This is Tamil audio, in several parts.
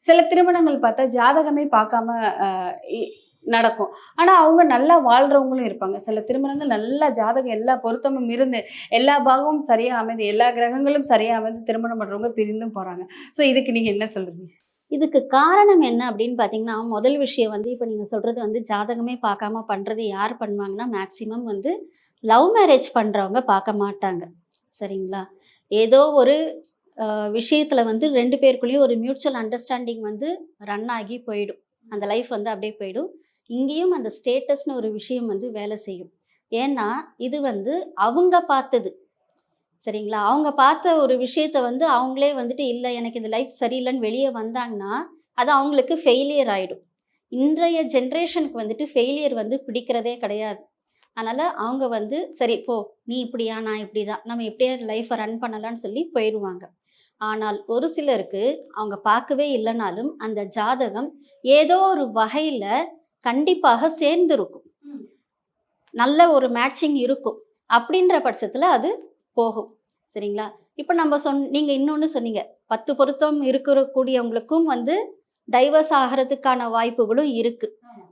சில திருமணங்கள் பார்த்தா ஜாதகமே பார்க்காம அ இ நடக்கும். ஆனா, அவங்க நல்லா வாழ்றவங்களும் இருப்பாங்க. சில திருமணங்கள் நல்லா ஜாதகம் எல்லா பொருத்தமும் இருந்து, எல்லா பாகமும் சரியா அமைந்து, எல்லா கிரகங்களும் சரியா அமைந்து திருமணம் பண்றவங்க பிரிந்தும் போறாங்க. இதுக்கு நீங்க என்ன சொல்றீங்க? இதுக்கு காரணம் என்ன அப்படின்னு பார்த்தீங்கன்னா, முதல் விஷயம் வந்து இப்ப நீங்க சொல்றது வந்து ஜாதகமே பார்க்காம பண்றது யார் பண்ணுவாங்கன்னா, மேக்ஸிமம் வந்து லவ் மேரேஜ் பண்றவங்க பார்க்க மாட்டாங்க. சரிங்களா? ஏதோ ஒரு விஷயத்துல வந்து 2 பேருக்குள்ளேயும் ஒரு மியூச்சுவல் அண்டர்ஸ்டாண்டிங் வந்து ரன் ஆகி போயிடும். அந்த லைஃப் வந்து அப்படியே போயிடும். இங்கேயும் அந்த ஸ்டேட்டஸ்ன்னு ஒரு விஷயம் வந்து வேலை செய்யும். ஏன்னா, இது வந்து அவங்க பார்த்தது. சரிங்களா? அவங்க பார்த்த ஒரு விஷயத்த வந்து அவங்களே வந்துட்டு, "இல்ல எனக்கு இந்த லைஃப் சரியில்லன்னு" வெளிய வந்தாங்கன்னா, அது அவங்களுக்கு ஃபெயிலியர் ஆயிடும். இன்றைய ஜெனரேஷனுக்கு வந்துட்டு ஃபெயிலியர் வந்து பிடிக்கிறதே கிடையாது. அதனால அவங்க வந்து, "சரி போ! நீ இப்படியா? நான் இப்படிதான். நம்ம எப்படியாவது லைஃப்ப ரன் பண்ணலாம்ன்னு" சொல்லி போயிருவாங்க. ஆனால் ஒரு சிலருக்கு அவங்க பார்க்கவே இல்லனாலும், அந்த ஜாதகம் ஏதோ ஒரு வகையில கண்டிப்பாக சேர்ந்திருக்கும். நல்ல ஒரு மேட்சிங் இருக்கும். அப்படின்ற பட்சத்தில அது போகும். சரிங்களா? இப்ப நம்ம நீங்க இன்னொன்னு சொன்னீங்க. 10 பொருத்தம் இருக்கக்கூடியவங்களுக்கும் வந்து டைவர்ஸ் ஆகறதுக்கான வாய்ப்புகளும் இருக்கு.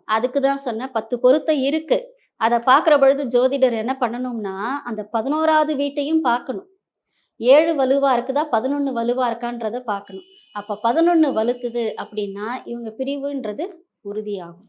அதுக்கு தான் சொன்னேன் 10 பொருத்தம் இருக்கு. அத பார்க்கிற பொழுது ஜோதிடர் என்ன பண்ணணும்னா, அந்த 11வது வீட்டையும் பார்க்கணும். 7 வலுவா இருக்குதா, 11 வலுவா இருக்கான்றத பார்க்கணும். அப்ப 11 வலுத்துது அப்படின்னா, இவங்க பிரிவுன்றது உறுதியாகும்.